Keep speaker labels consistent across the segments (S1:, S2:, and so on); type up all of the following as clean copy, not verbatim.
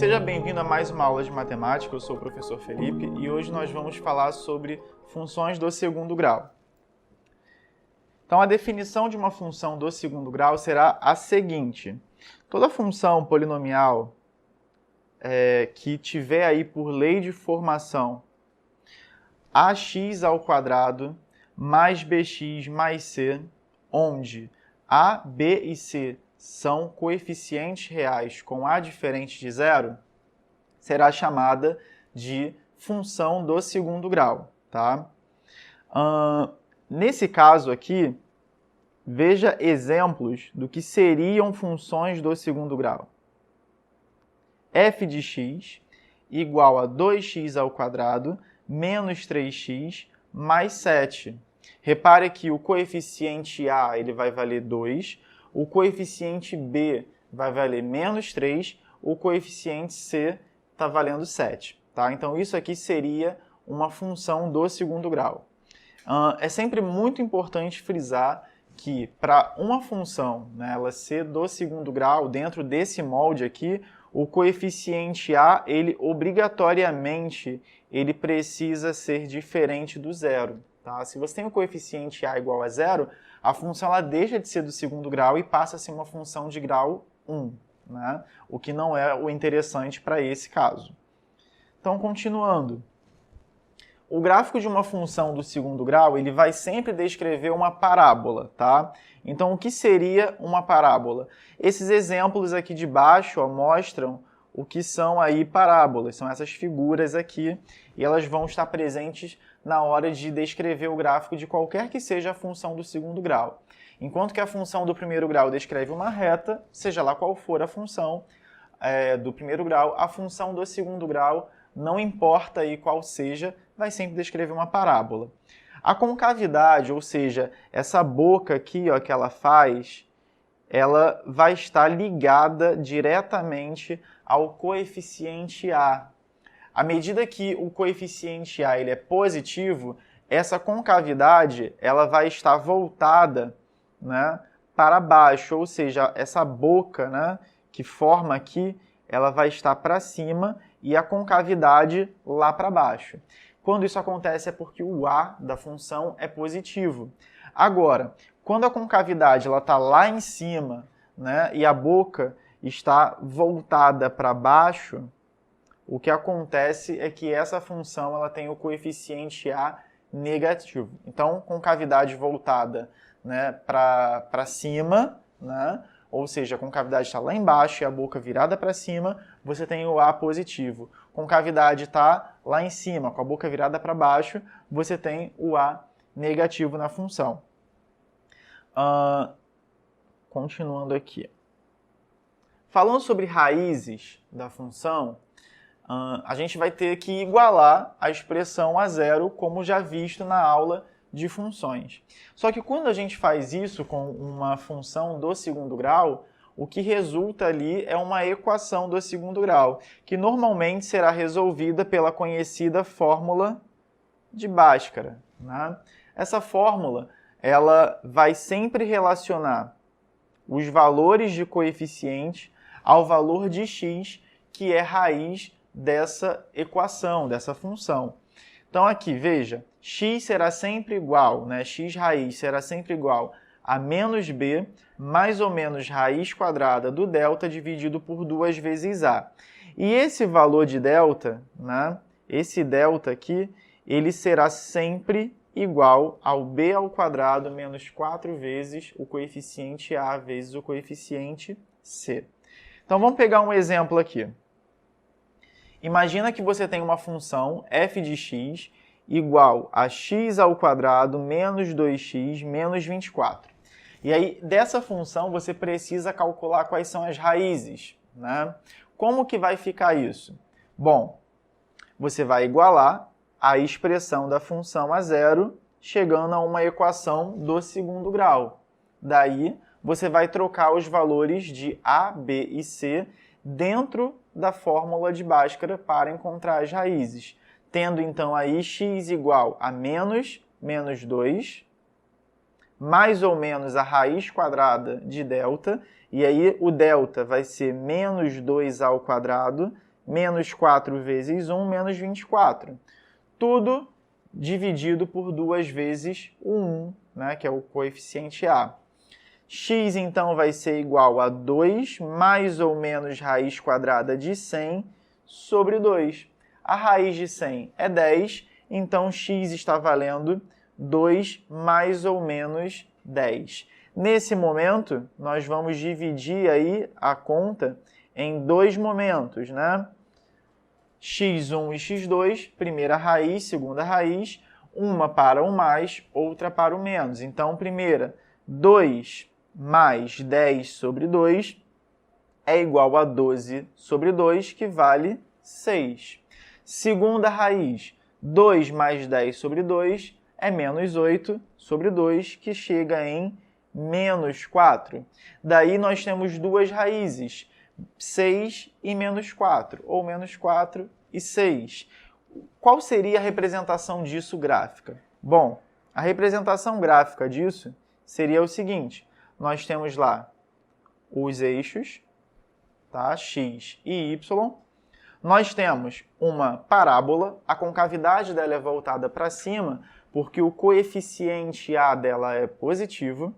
S1: Seja bem-vindo a mais uma aula de matemática, eu sou o professor Felipe e hoje nós vamos falar sobre funções do segundo grau. Então, a definição de uma função do segundo grau será a seguinte. Toda função polinomial que tiver aí por lei de formação ax ao quadrado mais bx mais c, onde a, b e c são coeficientes reais com a diferente de zero, será chamada de função do segundo grau. Tá? Nesse caso aqui, veja exemplos do que seriam funções do segundo grau. F de x igual a 2x ao quadrado menos 3x mais 7. Repare que o coeficiente a ele vai valer 2, o coeficiente b vai valer menos 3, o coeficiente c está valendo 7. Tá? Então, isso aqui seria uma função do segundo grau. É sempre muito importante frisar que para uma função, né, ela ser do segundo grau, dentro desse molde aqui, o coeficiente a, ele obrigatoriamente, ele precisa ser diferente do zero. Tá? Se você tem o coeficiente a igual a zero, a função ela deixa de ser do segundo grau e passa a ser uma função de grau 1, né? O que não é o interessante para esse caso. Então, continuando. O gráfico de uma função do segundo grau, ele vai sempre descrever uma parábola, tá? Então, o que seria uma parábola? Esses exemplos aqui de baixo mostram o que são aí parábolas, são essas figuras aqui, e elas vão estar presentes na hora de descrever o gráfico de qualquer que seja a função do segundo grau. Enquanto que a função do primeiro grau descreve uma reta, seja lá qual for a função do primeiro grau, a função do segundo grau, não importa aí qual seja, vai sempre descrever uma parábola. A concavidade, ou seja, essa boca aqui ó, que ela faz, ela vai estar ligada diretamente ao coeficiente a. À medida que o coeficiente a ele é positivo, essa concavidade ela vai estar voltada, né, para baixo, ou seja, essa boca, né, que forma aqui, ela vai estar para cima e a concavidade lá para baixo. Quando isso acontece é porque o a da função é positivo. Agora, quando a concavidade está lá em cima, né, e a boca está voltada para baixo, o que acontece é que essa função ela tem o coeficiente a negativo. Então, concavidade voltada, né, para cima, né, ou seja, a concavidade está lá embaixo e a boca virada para cima, você tem o a positivo. Concavidade está lá em cima, com a boca virada para baixo, você tem o a negativo na função. Continuando aqui. Falando sobre raízes da função, a gente vai ter que igualar a expressão a zero, como já visto na aula de funções. Só que quando a gente faz isso com uma função do segundo grau, o que resulta ali é uma equação do segundo grau, que normalmente será resolvida pela conhecida fórmula de Bhaskara, né? Essa fórmula ela vai sempre relacionar os valores de coeficiente ao valor de x, que é raiz dessa equação, dessa função. Então aqui, veja, x será sempre igual, né? X raiz será sempre igual a menos b mais ou menos raiz quadrada do delta dividido por 2 vezes a. E esse valor de delta, né? Esse delta aqui, ele será sempre igual ao b ao quadrado menos 4 vezes o coeficiente a vezes o coeficiente c. Então vamos pegar um exemplo aqui. Imagina que você tem uma função f de x igual a x ao quadrado menos 2x menos 24. E aí, dessa função, você precisa calcular quais são as raízes, né? Como que vai ficar isso? Bom, você vai igualar a expressão da função a zero, chegando a uma equação do segundo grau. Daí, você vai trocar os valores de a, b e c dentro da fórmula de Bhaskara para encontrar as raízes. Tendo, então, aí x igual a menos 2, mais ou menos a raiz quadrada de delta, e aí o delta vai ser menos 2 ao quadrado menos 4 vezes 1, menos 24. Tudo dividido por 2 vezes o 1, né, que é o coeficiente a. X, então, vai ser igual a 2 mais ou menos raiz quadrada de 100 sobre 2. A raiz de 100 é 10, então x está valendo 2 mais ou menos 10. Nesse momento, nós vamos dividir aí a conta em dois momentos, né? x1 e x2, primeira raiz, segunda raiz, uma para o mais, outra para o menos. Então, primeira, 2 mais 10 sobre 2 é igual a 12 sobre 2, que vale 6. Segunda raiz, 2 mais 10 sobre 2 é menos 8 sobre 2, que chega em menos 4. Daí nós temos duas raízes, 6 e menos 4, ou menos 4 e 6. Qual seria a representação disso gráfica? Bom, a representação gráfica disso seria o seguinte: nós temos lá os eixos, tá? X e Y. Nós temos uma parábola, a concavidade dela é voltada para cima, porque o coeficiente A dela é positivo.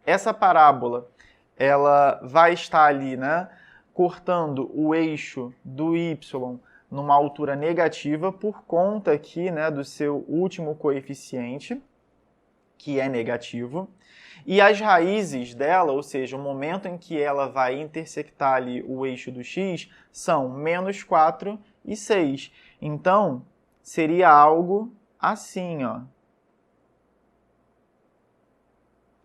S1: Essa parábola, ela vai estar ali, né, cortando o eixo do Y numa altura negativa por conta aqui, né, do seu último coeficiente, que é negativo. E as raízes dela, ou seja, o momento em que ela vai intersectar ali o eixo do x, são menos 4 e 6. Então, seria algo assim, ó.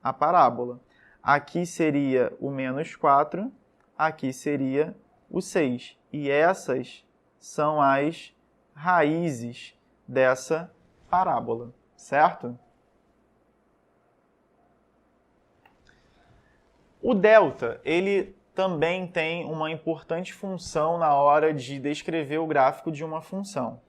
S1: A parábola. Aqui seria o menos 4, aqui seria o 6. E essas são as raízes dessa parábola, certo? O delta, ele também tem uma importante função na hora de descrever o gráfico de uma função.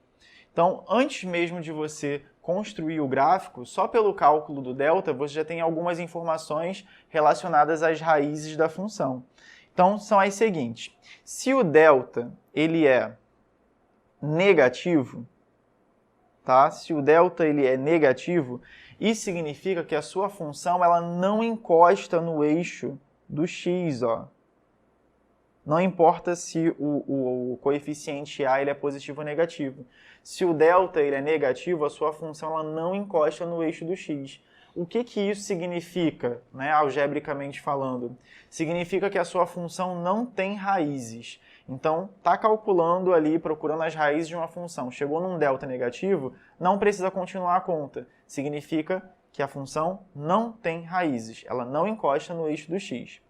S1: Então, antes mesmo de você construir o gráfico, só pelo cálculo do delta, você já tem algumas informações relacionadas às raízes da função. Então, são as seguintes. Se o delta ele é negativo, tá? Se o delta ele é negativo, isso significa que a sua função ela não encosta no eixo do x, ó. Não importa se o coeficiente A ele é positivo ou negativo. Se o delta ele é negativo, a sua função ela não encosta no eixo do x. O que isso significa, né, algebricamente falando? Significa que a sua função não tem raízes. Então, está calculando ali, procurando as raízes de uma função. Chegou num delta negativo, não precisa continuar a conta. Significa que a função não tem raízes. Ela não encosta no eixo do x.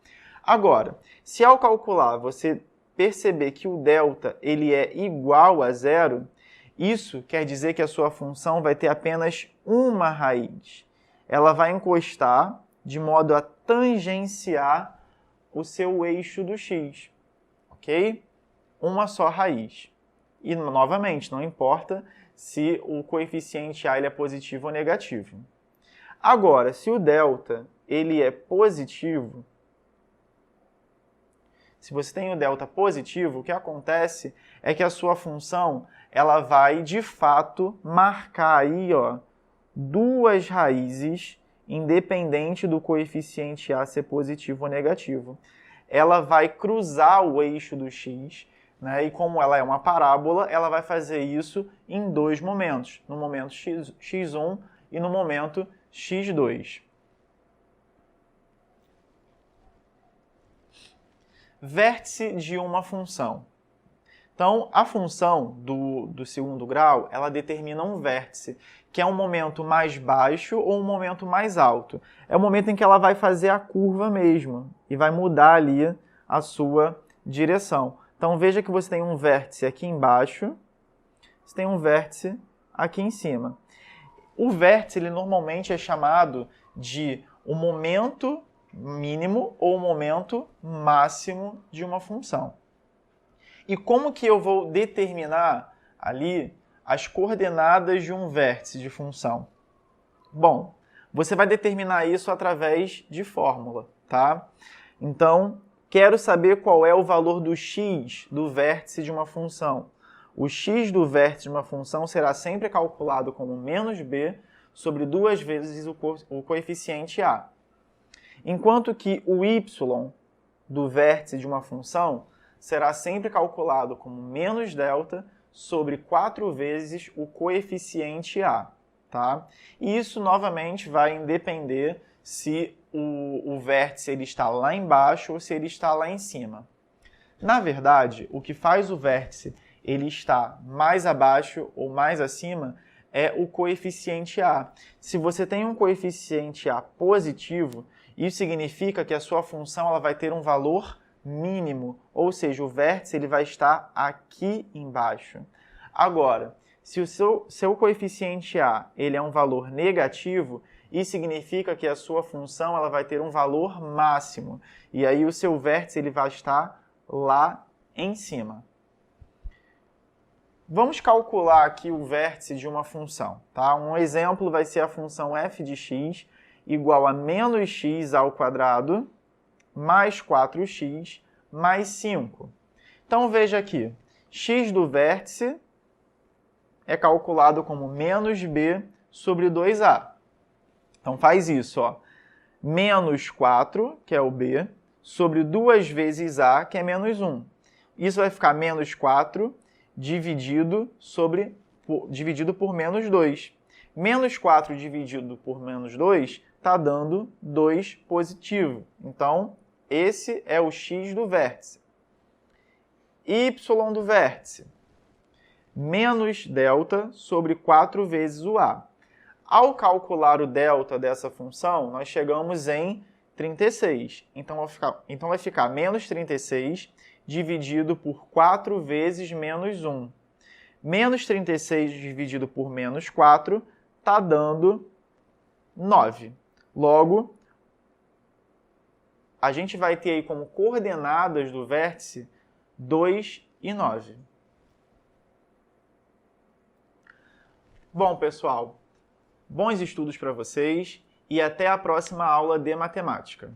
S1: Agora, se ao calcular você perceber que o delta ele é igual a zero, isso quer dizer que a sua função vai ter apenas uma raiz. Ela vai encostar de modo a tangenciar o seu eixo do x, ok? Uma só raiz. E, novamente, não importa se o coeficiente A ele é positivo ou negativo. Agora, se o delta ele é positivo, se você tem o delta positivo, o que acontece é que a sua função ela vai, de fato, marcar aí, ó, duas raízes, independente do coeficiente A ser positivo ou negativo. Ela vai cruzar o eixo do x, né, e como ela é uma parábola, ela vai fazer isso em dois momentos, no momento x1 e no momento x2. Vértice de uma função. Então, a função do segundo grau, ela determina um vértice, que é um momento mais baixo ou um momento mais alto. É o momento em que ela vai fazer a curva mesmo e vai mudar ali a sua direção. Então, veja que você tem um vértice aqui embaixo, você tem um vértice aqui em cima. O vértice, ele normalmente é chamado de o momento mínimo ou o momento máximo de uma função. E como que eu vou determinar ali as coordenadas de um vértice de função? Bom, você vai determinar isso através de fórmula, tá? Então, o Quero saber qual é o valor do x do vértice de uma função. O x do vértice de uma função será sempre calculado como menos b sobre 2 vezes o coeficiente a. Enquanto que o y do vértice de uma função será sempre calculado como menos delta sobre 4 vezes o coeficiente a. Tá? E isso, novamente, vai depender se o vértice ele está lá embaixo ou se ele está lá em cima. Na verdade, o que faz o vértice ele estar mais abaixo ou mais acima é o coeficiente a. Se você tem um coeficiente a positivo, isso significa que a sua função ela vai ter um valor mínimo, ou seja, o vértice ele vai estar aqui embaixo. Agora, se o seu coeficiente a ele é um valor negativo, isso significa que a sua função ela vai ter um valor máximo. E aí o seu vértice ele vai estar lá em cima. Vamos calcular aqui o vértice de uma função. Tá? Um exemplo vai ser a função f de x igual a menos x ao quadrado mais 4x mais 5. Então veja aqui, x do vértice é calculado como menos b sobre 2a. Então faz isso, ó. Menos 4, que é o b, sobre 2 vezes a, que é menos 1. Isso vai ficar menos 4 dividido por menos 2. Menos 4 dividido por menos 2 está dando 2 positivo. Então, esse é o x do vértice. Y do vértice. Menos delta sobre 4 vezes o a. Ao calcular o delta dessa função, nós chegamos em 36. Então vai ficar menos 36 dividido por 4 vezes menos 1. Menos 36 dividido por menos 4 está dando 9. Logo, a gente vai ter aí como coordenadas do vértice 2 e 9. Bom, pessoal, bons estudos para vocês e até a próxima aula de matemática.